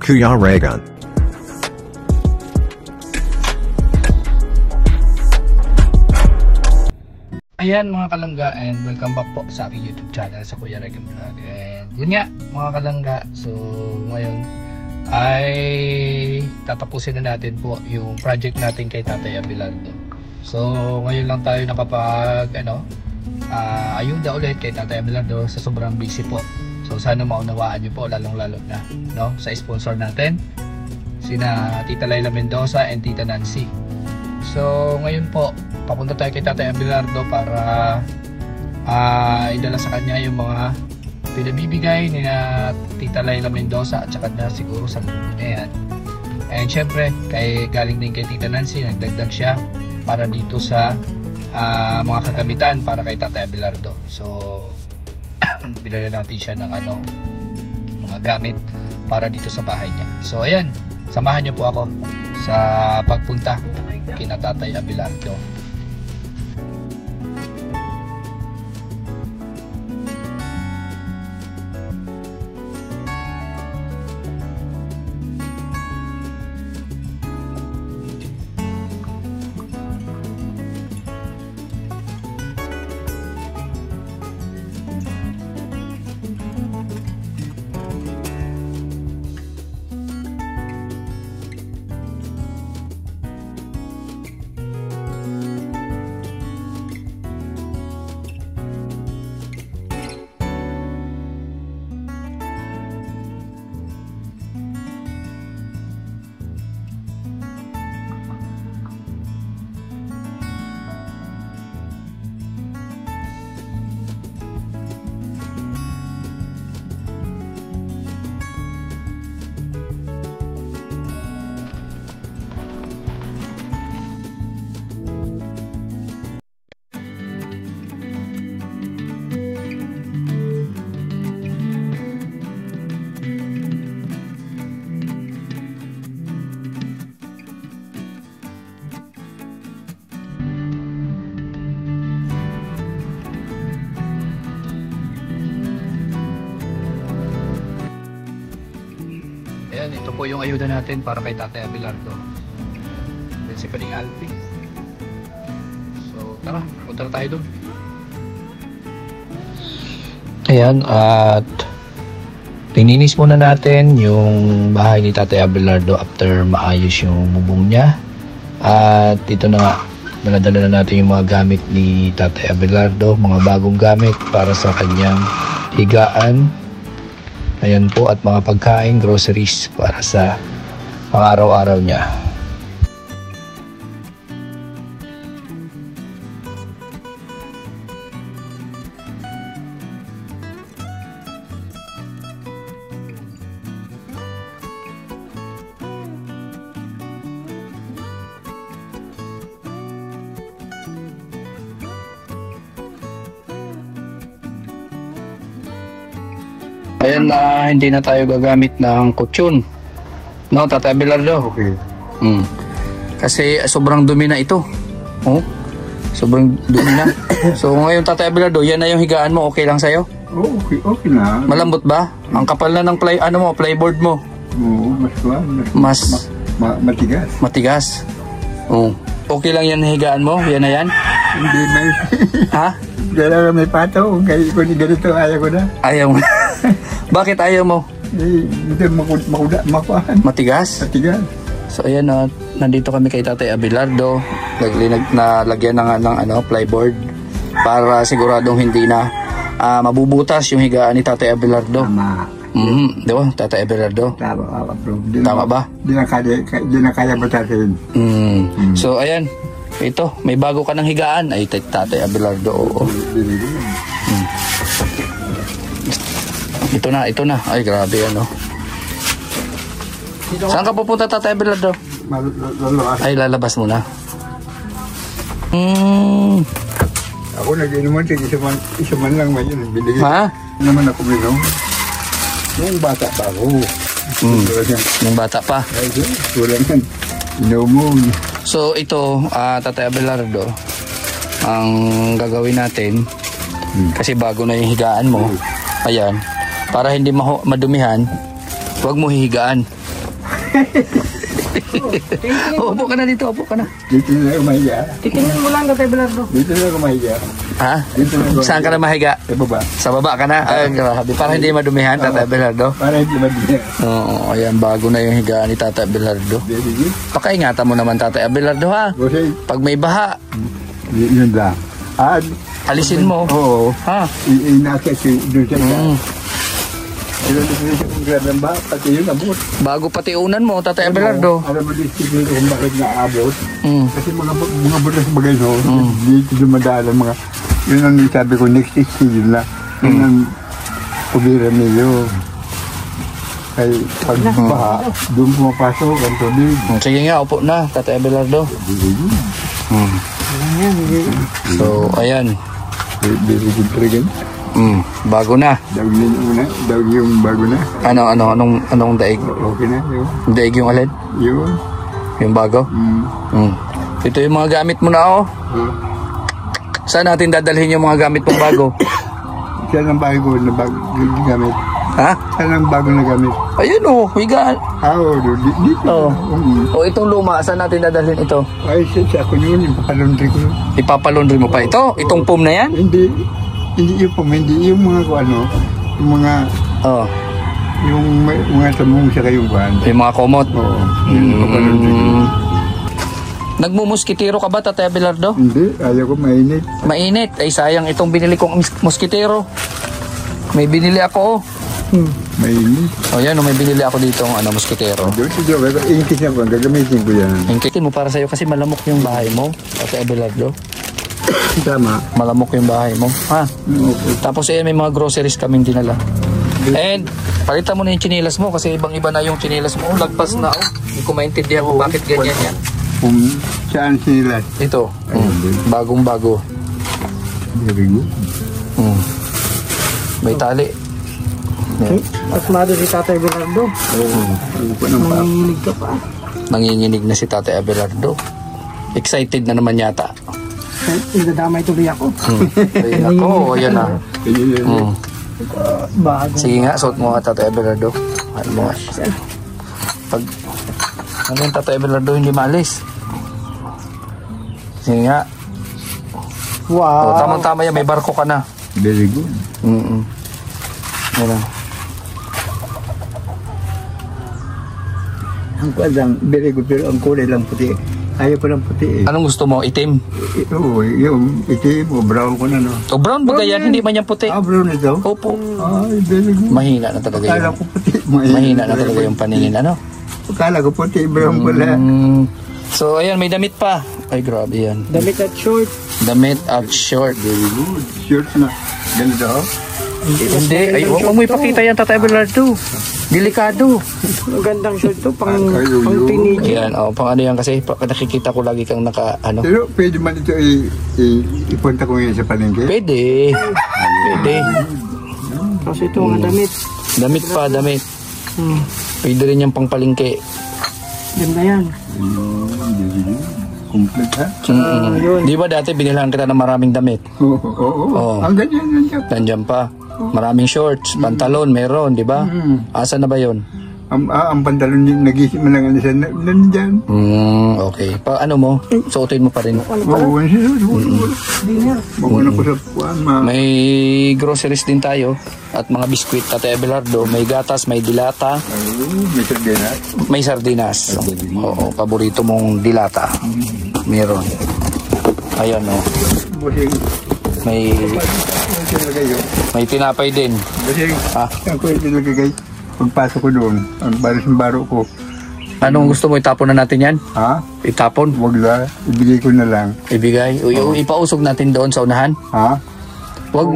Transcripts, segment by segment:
Kuya Raygun. Ayan mga kalangga, and welcome back po sa aking YouTube channel sa Kuya Raygun Vlog. And yun nga mga kalangga, so ngayon ay tatapusin na natin po yung project natin kay Tatay Abelardo. So ngayon lang tayo nakapag ayuda ulit kay Tatay Abelardo sa sobrang busy po. So sana maunawaan nyo po, lalong lalo na sa sponsor natin, sina Tita Laila Mendoza and Tita Nancy. So ngayon po papunta tayo kay Tatay Abelardo para idala sa kanya yung mga pinabibigay ni Tita Laila Mendoza at saka na siguro sa grupo niya yan. And syempre galing din kay Tita Nancy, nagdagdag siya para dito sa mga kagamitan para kay Tatay Abelardo. So bilhan natin siya ng mga gamit para dito sa bahay niya. So ayan, samahan niyo po ako sa pagpunta kina Tatay Abelardo. Ito po yung ayuda natin para kay Tatay Abelardo. Then si Paring Alpi. So tara, punta na tayo doon. Ayan, at tininis muna natin yung bahay ni Tatay Abelardo after maayos yung bubong niya. At ito na nga, naladala na natin yung mga gamit ni Tatay Abelardo, mga bagong gamit para sa kanyang higaan. Ayan po, at mga pagkain, groceries para sa pang-araw-araw niya. Ayan na, hindi na tayo gagamit ng kutsyon. No, Tatay Abelardo? Okay. Kasi sobrang dumi na ito. Oh, sobrang dumi na. So ngayon Tatay Abelardo, yan na yung higaan mo, okay lang sa'yo? Oh, okay na. Malambot ba? Ang kapal na ng plyboard mo. Oo, matigas. Matigas. Oh. Okay lang yan higaan mo? Yan na yan? Hindi na. Ha? Dala may pato, kung ganito ayaw ko na. Ayaw mo. Bakit ayaw mo? Hindi makuhaan. Matigas? Matigas. So ayan, nandito kami kay Tatay Abelardo. Nalagyan na nga ng plyboard para siguradong hindi na mabubutas yung higaan ni Tatay Abelardo. Tama. Di ba, Tatay Abelardo? Tama ba? Di na kaya batasin. So ayan, ito, may bago ka ng higaan. Ay, Tatay Abelardo, oo. Ito na. Ay, grabe Saan ka pupunta, Tatay Abelardo? Ay, lalabas muna. Ako nag-inuman, isa man lang may yun. Binigay. Ha? Naman ako minom. Nung bata pa ako. Nung bata pa. Ay, wala yan. Inomong. So ito, Tatay Abelardo, ang gagawin natin, kasi bago na yung higaan mo, ayan, para hindi madumihan, huwag mo hihigaan. Upo ka na dito, upo ka na. Dito na ako mahiga. Titingnan mo lang, Tatay Belardo. Dito na ako mahiga. Ha? Dito na ako Saan ka na mahiga? Sa baba. Sa baba ka na? Ay, grabe. Para hindi madumihan, Tatay Belardo. Para hindi madiyan. Oo, ayan, bago na yung higaan ni Tatay Belardo. Very good. Pakaingatan mo naman, Tatay Belardo, ha? Kasi, Pag may baha, yun lang. alisin mo. Oo. Ha? Inakit doon siya. Mm. Ilan na siya kung gano'n ba? Pati yun abot. Bago patiunan mo, Tatay Belardo. Alam mo din siguro kung bakit naabot. Mm. Kasi mga butas bagay no, dito dumadaan mga, yun ang sabi ko, next season na. Yun ang kubira niyo. Ay, pag baha, doon pumapasok ang tubig. Sige nga, upo na, Tatay Belardo. Mm. So, ayan. Very good talaga. Bago na. Daog na yung una, daog yung bago na. Anong daig? Okay na, yun. Daig yung alin? Yun. Yung bago? Ito yung mga gamit mo na, oh. Saan natin dadalhin yung mga gamit mong bago? Saan ang bago na gamit? Ha? Saan ang bago na gamit? Ayun, oh. Higaan. Oo, dito. Oh. O itong luma, saan natin dadalhin ito? Ay, sa ako yun, ipapalundri ko yun. Ipapalundri mo pa ito? Itong pum na yan? Hindi yung mga ano, yung mga, Oh. yung mga tamong sa kayong kuhan. Yung mga komot? Oo, yung ipapalundri ko. Nagmumuskitero ka ba, Tatay Belardo? Hindi, ayaw ko mainit. Mainit. Ay, sayang itong binili kong muskitero. May binili ako, oh. Mainit. O yan, may binili ako dito ng muskitero. Doon si Joe, ingkis na ko, gagamitin ko yan. Ingkitin mo para sa'yo kasi malamok yung bahay mo, Tatay Belardo. Tama. Malamok yung bahay mo. Ha? Okay. Tapos ayan, may mga groceries kaming dinala. And palitan mo na yung chinilas mo kasi ibang-iba na yung chinilas mo. Oh, lagpas na, oh. Hindi ko maintindihan kung bakit ganyan yan. Saan sila? Ito, bagong-bago. Very good. May tali. Asmado si Tatay Belardo. Oo. Ano pa ng pap? Nanginginig ka pa. Nanginginig na si Tatay Abelardo. Excited na naman yata. Nagdadamay tuloy ako. Ay, ako, ayan na. Bago. Sige nga, suot mo nga, Tatay Abelardo. Ano mo nga. Pag, ano yung Tatay Abelardo hindi maalis? Sige nga. Wow. O, tamang-tama yan, may barko ka na. Very good. Ano? Ang kwadang, very good, pero ang kulay lang puti. Ayaw ko lang puti eh. Anong gusto mo? Itim? Oo, yung itim o brown ko na no. O brown ba yan? Hindi man yan puti. Ah, brown ito? Opo. Ay, very good. Mahina na talaga Akala yun. ko puti. Mahina na talaga yung paningin, ano? Akala ko puti, brown pala. So, ayan, may damit pa. Ay, grabe yan. Damit at short. Damit at short. Very good. Short na. Ganito oh. Hindi, ay, huwag mo ipakita yan, Tatay Abelardo. Delikado. Ang gandang short to, pang Kayo, yun. teenager. Ayan, pang ano yan kasi, nakikita ko lagi kang ano. Pero pwede man ito ipunta ko ngayon sa palengke? Pwede. Pwede. Tapos ito mga damit. Damit pa, damit. Pwede rin yung pangpalingke. Ganda yan. Complete ha? Yun. Di ba dati binilang kita ng maraming damit? Oo. Ang ganyan. Nandyan pa. Maraming shorts, pantalon, meron, di ba? Asa na ba yun? Ang pantalon nag-isip mo lang ano siya, nandiyan. Okay. Ano mo? Suotin mo pa rin. Oo, maguna ko sa puwan, May groceries din tayo at mga biskwit, Tatay Abelardo. May gatas, may dilata, may sardinas. may sardinas. Oo, paborito mong dilata. Meron. Ayan, oh. Busing, May tinapay din. busing, Ha? ako yung tinagagay. Pagpasok ko doon, ang baro ko. Anong gusto mo? Itapon na natin yan? Ha? Itapon? Huwag na, ibigay ko na lang. Ibigay? Ipausog natin doon sa unahan? Ha? Huwag,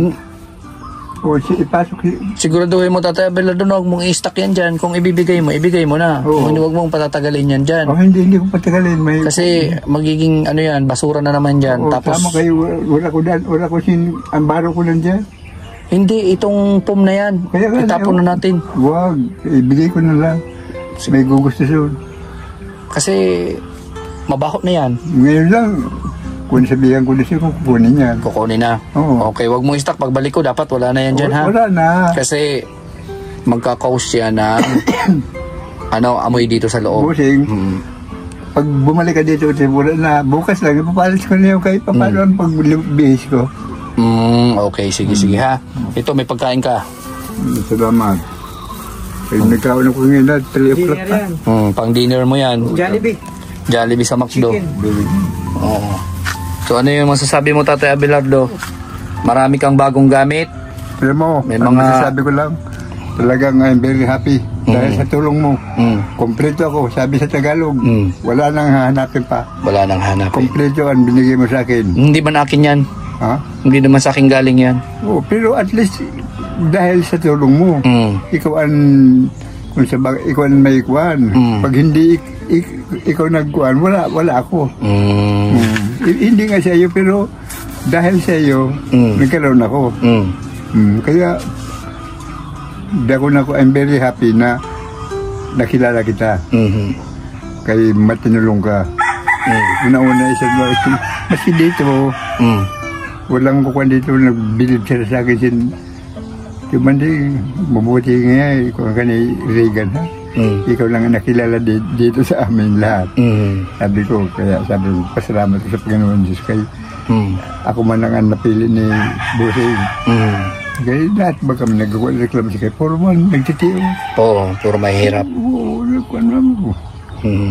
O, ipasok. siguraduhin mo, Tatay Abelardo, huwag mong i-stack yan dyan. Kung ibibigay mo na. Oo. Huwag mong patatagalin yan dyan. O, hindi ko patagalin. May, Kasi magiging ano yan, basura na naman dyan. o, Tapos tama kayo, wala ko ang baro ko nandiyan. hindi, itong pum na yan. Kaya nga, Itapon na natin. Huwag, ibigay ko na lang. May gugustusun. Kasi mabaho na yan. Ngayon lang, kung sabihan ko na siya, kukunin yan. Kukunin na. Oo. Okay, wag mo i-stack. Pagbalik ko, dapat wala na yan dyan, ha? Wala na. Kasi magkakaus siya ng amoy dito sa loob. Busing. Mm. Pag bumalik ka dito, wala na, bukas lang, ipapalis ko na yung kahit paano ang pagbihis ko. Okay, sige ha. Ito, may pagkain ka. Salamat. Nagkaon ako ngayon na 3 o'clock Dinner pa. yan. Pang dinner mo yan. Jollibee. Jollibee sa McDo. Chicken. Oo. So ano yung masasabi mo, Tatay Abelardo? Marami kang bagong gamit. Alam mo, May ang mga- masasabi ko lang, talagang I'm very happy dahil sa tulong mo. Kompleto ako, sabi sa Tagalog, wala nang hahanapin pa. Wala nang hanapin. Kompleto ang binigay mo sa akin. Hindi ba na akin yan? Ha? Hindi naman sa akin galing yan. Oh, pero at least dahil sa tulong mo, ikaw ang kung sa ikaw ang may kuwan. Pag hindi ikaw nagkuhan, wala ako. Hindi nga sa iyo, pero dahil sa iyo, nagkaroon ako. Kaya I'm very happy na nakilala kita. Kay matinulong ka. Una-una isang maski dito, walang kukuha dito nagbilid sila sa akin. Diba di, mabuti nga, ikaw ka ni Reagan, ha? Ikaw lang ang nakilala dito sa amin lahat. Sabi ko, pasalamat ko sa Panginoon Diyos kay ako man lang ang napili ni Busing. Kaya lahat ba kami nagreklamo siya kay puro man nagtitiyo. Oo, puro mahirap. Oo, nagkuhan naman ko.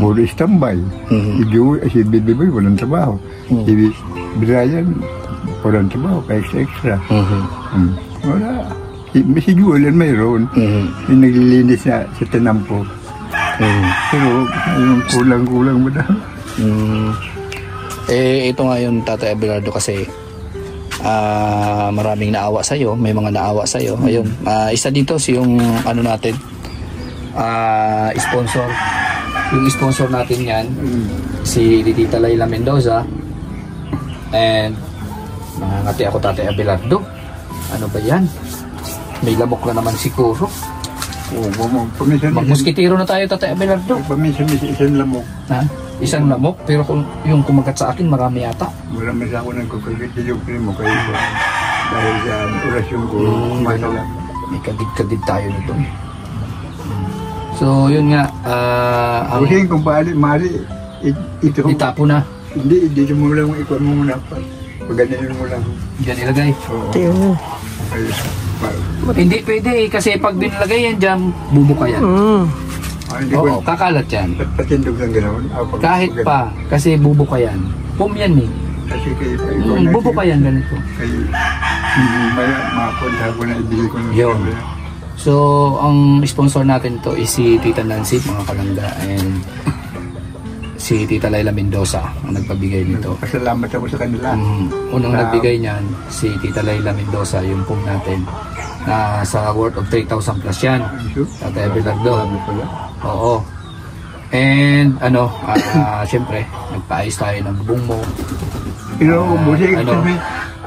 Puro istambay. Si Bibi Boy, walang trabaho. Si Brian, walang trabaho, kaya extra. Wala. Si Julian mayroon. Yung naglilinis sa tinampo. Pero yung kulang-kulang mo daw. Ito nga yung Tatay Abelardo kasi maraming naawa sa'yo. May mga naawa sa'yo. Ayun. Isa dito yung natin. Sponsor. Yung sponsor natin yan, si Tita Layla Mendoza. And nangangati ako, Tatay Abelardo. Ano ba yan? May lamok na naman siguro. Magmuskitiro na tayo, Tatay Abelardo. Paminsan-minsan isang lamok. Ha? Isang lamok, pero kung yung kumagat sa akin, marami yata. Wala man ako nagkukagit yung primo kayo dahil sa orasyon ko. Masala. May kadid-kadid tayo nito. So, yun nga. Busing kung mali, ito. Itapo na. Hindi, dito mo lang ikuha mo muna. Pagganyan mo lang. Diyan ilagay. Tingnan mo. Hindi pwede kasi pag binilagay yan dyan, bubuka yan. Oo, kakalat yan. Patindog lang gano'n. Kahit pa, kasi bubuka yan. Pum yan eh. Kasi kayo Bubuka yan ganito. Kayo, makapunta ko na ibigay ko ng Yun. So, ang sponsor natin to is si Tita Nancy, mga kalangga, and si Tita Layla Mendoza ang nagpabigay nito. Pasalamat ako sa kanila. Unang nagbigay niyan, si Tita Layla Mendoza, yung pong natin, na sa worth of 3,000 plus yan. Tatay Abelardo. Oo. And syempre, nagpaayos tayo ng bubong mo. Pero busing,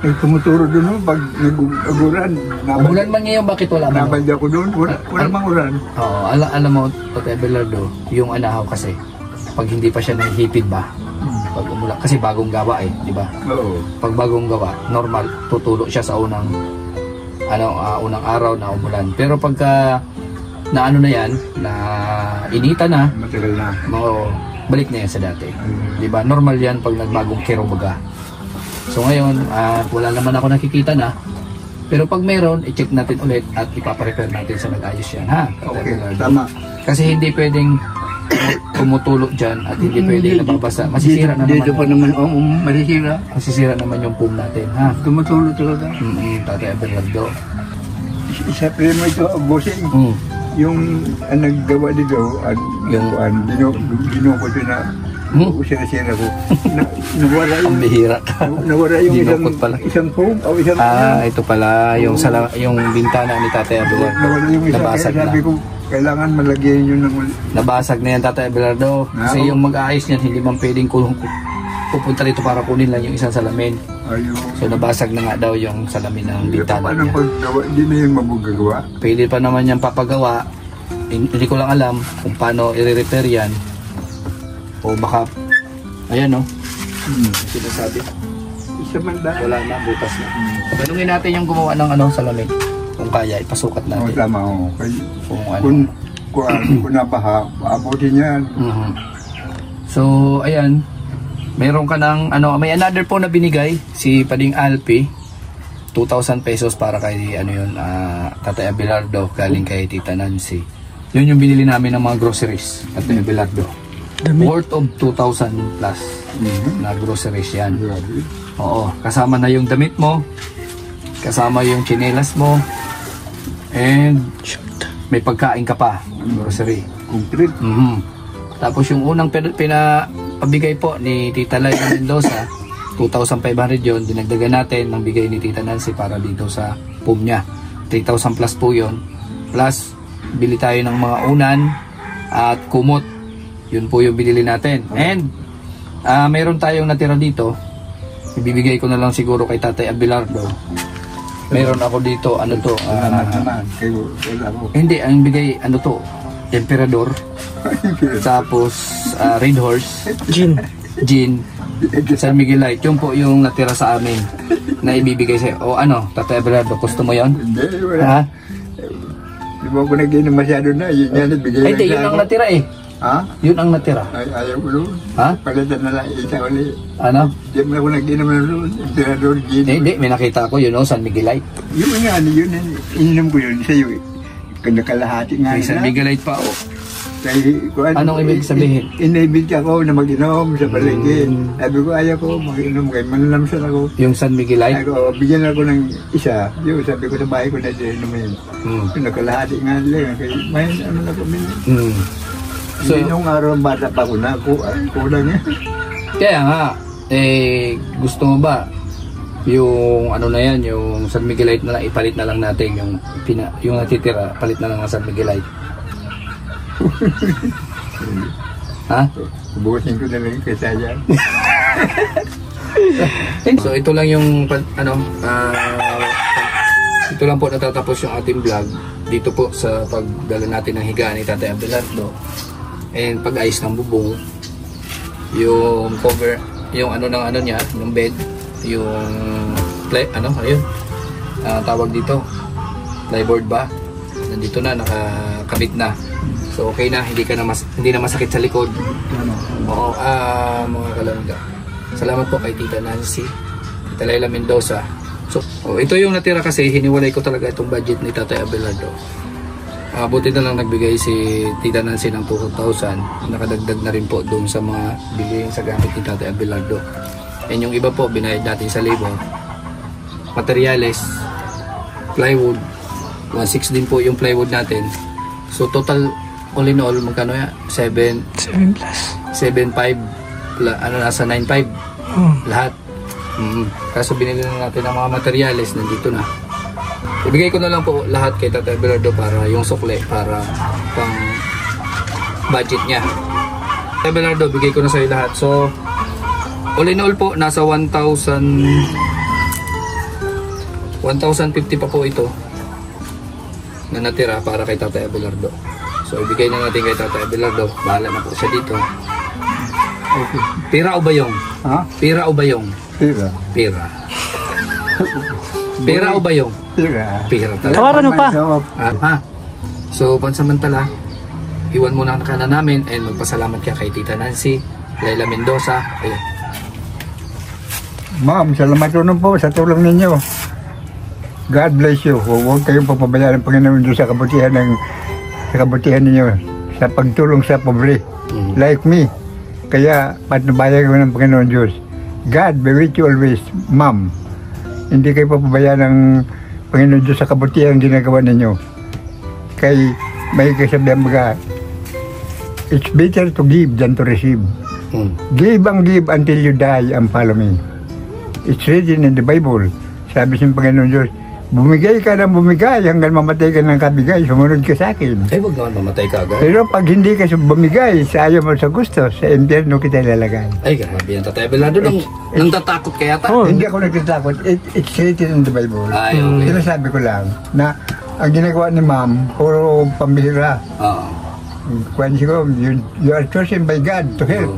nagtumuturo doon pag nag-aguran. Umulan man ngayon, bakit wala man? Nabadya ko doon, wala mang ulan. Oo, alam mo, Tatay Abelardo, yung anahaw kasi, pag hindi pa siya nahihipid ba, pag umulan, kasi bagong gawa di ba? Oo. Pag bagong gawa, normal, tutulo siya sa unang araw na umulan. Pero pagka na na yan, na inita na, Matagal na. balik na yan sa dati. Di ba? Normal yan pag nagbagong kero baga. So ngayon, wala naman ako nakikita na. Pero pag meron, i-check natin ulit at ipaparepair natin sa nag-ayos yan, ha? Okay, tama. Kasi hindi pwedeng tumutulo dyan at hindi pwedeng nababasa. Masisira na Dito pa naman. naman, masisira. Masisira naman yung pum natin, ha? Tumutulo talaga. Tatay Abelardo. Isa pa mo ito, busing. Yung naggawa dito, ginuko ito na sira-sira ko. Nawala Ang yung, bihira ka. nawala yung Ginukot pala. isang foam o isang Ito pala yung bintana ni Tatay Abelardo. nawala yung isang, kaya Nabasag na. sabi ko, kailangan malagyan yun ng Nabasag na yan, Tatay Abelardo. Kasi yung mag-aayos niyan, hindi man pwedeng pupunta rito para kunin lang yung isang salamin. ayun. So nabasag na nga daw yung salamin ng bintana Paano niya. paggawa? Hindi na yung mabugagawa. Pwede pa naman yung papagawa. Hindi ko lang alam kung paano i-repair yan. O baka, ayan no, sinasabi. Isa man dahil. Wala na, butas na. Tanungin natin yung gumawa ng salamin. Kung kaya, ipasukat Oo, natin. tama ako. Kung ano. Kung kung nabaha, abutin yan. So, ayan. Meron ka ng, may another po na binigay, si Pading Alpi. 2,000 pesos para kay, Tatay Abelardo, galing kay Tita Nancy. Yun yung binili namin ng mga groceries, Tatay Abelardo. Worth of 2,000 plus na groceries yan. Oo, kasama na yung damit mo, kasama yung tsinelas mo, and may pagkain ka pa, grocery. Complete. Tapos yung unang pinapabigay po ni Tita Laila Mendoza, 2,500 yun, dinagdagan natin ng bigay ni Tita Nancy para dito sa pub niya. 3,000 plus po yun. Plus, bili tayo ng mga unan at kumot. Yun po yung binili natin. And, mayroon tayong natira dito. Ibibigay ko na lang siguro kay Tatay Abelardo. Mayroon ako dito, hindi, ang bigay, Emperador. Tapos, Red Horse. Gin. San Miguelite. Yun po yung natira sa amin na ibibigay sa'yo. O Tatay Abelardo, gusto mo yun? Hindi, wala. Di ba ako nag-inom masyado na? Yun yan, ibigay lang Hindi, yun ang natira eh. Ha? Yun ang natira. Ayaw ko doon. Ha? Palitan na lang isa ulit. Di mo ako nag-inom na doon. Emperador gin. Hindi, may nakita ko yun, San Miguelite. Yun ininom ko yun sa'yo eh. Nakalahati nga May San Miguelite pa. Anong ibig sabihin? Inibig ako na mag-inom sa paligid. Sabi ko, ayaw ko mag-inom kayo. Mananamsan ako. Yung San Miguelite? Bigyan ako ng isa. Yung sabi ko sa bahay ko na inumin. Nakalahati nga lang. May na kami. So, nung araw bata pa ko na, kulang yan. Kaya nga, gusto mo ba yung yung San Miguelite na lang, ipalit na lang natin yung natitira, palit na lang ng San Miguelite. Ha? Bukasin ko na lang kaysa yan. So ito lang yung ito lang po natatapos yung ating vlog dito po sa pagdala natin ng higaan ni Tatay Abelardo and pag-ayos ng bubong, yung cover, yung niya, yung bed, yung tawag dito, plyboard ba, nandito na, nakakabit na. So okay na, hindi na masakit sa likod. Oo, mga kalangga. Salamat po kay Tita Nancy, Tita Laila Mendoza. So, ito yung natira kasi hiniwalay ko talaga itong budget ni Tatay Abelardo. Buti na lang nagbigay si Tita Nancy ng 2,000. Nakadagdag na rin po doon sa mga bilihin sa gamit ni Tatay Abelardo. And yung iba po, binayad natin sa labor. Materyales, plywood, 1.6 din po yung plywood natin. So total, all in all, magkano yan? 7 plus 7.5 nasa 9.5 lahat. Kaso binili na natin ang mga materyales, nandito na. Ibigay ko na lang po lahat kay Tatay Abelardo para yung sukle, para pang budget niya. Tatay Abelardo, bigay ko na sa'yo lahat. So all in all po, nasa 1,050 pa po ito na natira para kay Tatay Abelardo. So ibigay na natin kay Tatay Abelardo. Bahala na po siya dito. Okay. Pira o bayong? Ha? Pira o bayong? Pira. Pira. Pira o bayong? Pira. Pira talaga. Tawaran mo pa. So pansamantala, iwan muna ka na namin and magpasalamat ka kay Tita Nancy, Laila Mendoza. Ayun. Ma'am, salamat po sa tulong ninyo. God bless you. Huwag kayong papabayaan ng Panginoon doon sa kabutihan ninyo sa pagtulong sa pobre like me. Kaya patnubayan ko ng Panginoon Diyos. God be with you always, ma'am. Hindi kayo papabayaan ng Panginoon Diyos sa kabutihan ginagawa ninyo. Kay may kasabihan mga, it's better to give than to receive. Give until you die and follow me. It's written in the Bible. Sabi sa Panginoon Diyos, bumigay ka ng bumigay hanggang mamatay ka ng kabigay, sumunod ka sa akin. Huwag naman mamatay ka agad. Pero pag hindi ka bumigay sa ayaw mo sa gusto, sa impyerno kita ilalagay. Ay, grabe yan, Tatay Abelardo. Nang tatakot kaya ta? Hindi ako nagtatakot. It's written in the Bible. Ay, okay. Sinasabi ko lang na ang ginagawa ni ma'am, puro pambihira. Oo. Kwansi ko, you are chosen by God to help.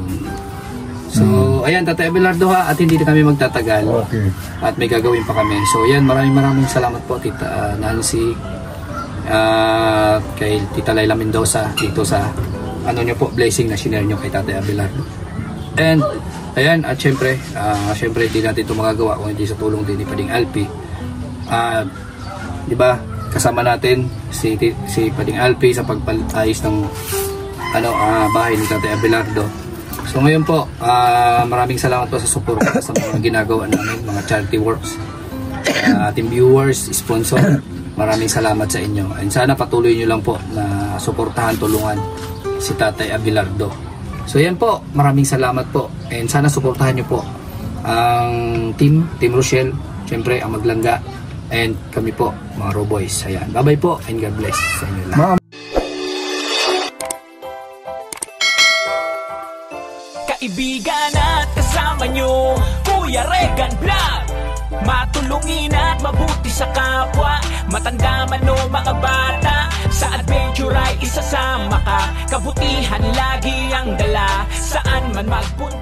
So, ayan, Tatay Abelardo ha, at hindi na kami magtatagal. Okay. At may gagawin pa kami. So, ayan, maraming salamat po, Tita Nancy, kay Tita Laila Mendoza dito sa ano nyo po, blessing na shinare nyo kay Tatay Abelardo. And ayan, at syempre hindi natin ito magagawa kung hindi sa tulong din ni Pading Alpi. Di ba, kasama natin si Pading Alpi sa pagpalitayos ng bahay ni Tatay Abelardo. So ngayon po, maraming salamat po sa support sa mga ginagawa namin, mga charity works. Ating viewers, sponsor, maraming salamat sa inyo. And sana patuloy nyo lang po na suportahan, tulungan si Tatay Abelardo. So yan po, maraming salamat po. And sana suportahan nyo po ang Team Rochelle, syempre ang Maglangga, and kami po, mga Roboys. Ayan, bye-bye po and God bless sa inyo lahat. Kaibigan at kasama nyo, Kuya Regan Vlog. Matulungin at mabuti sa kapwa, matanda man o mga bata, sa adventure ay isasama ka. Kabutihan lagi ang dala, saan man magpunta.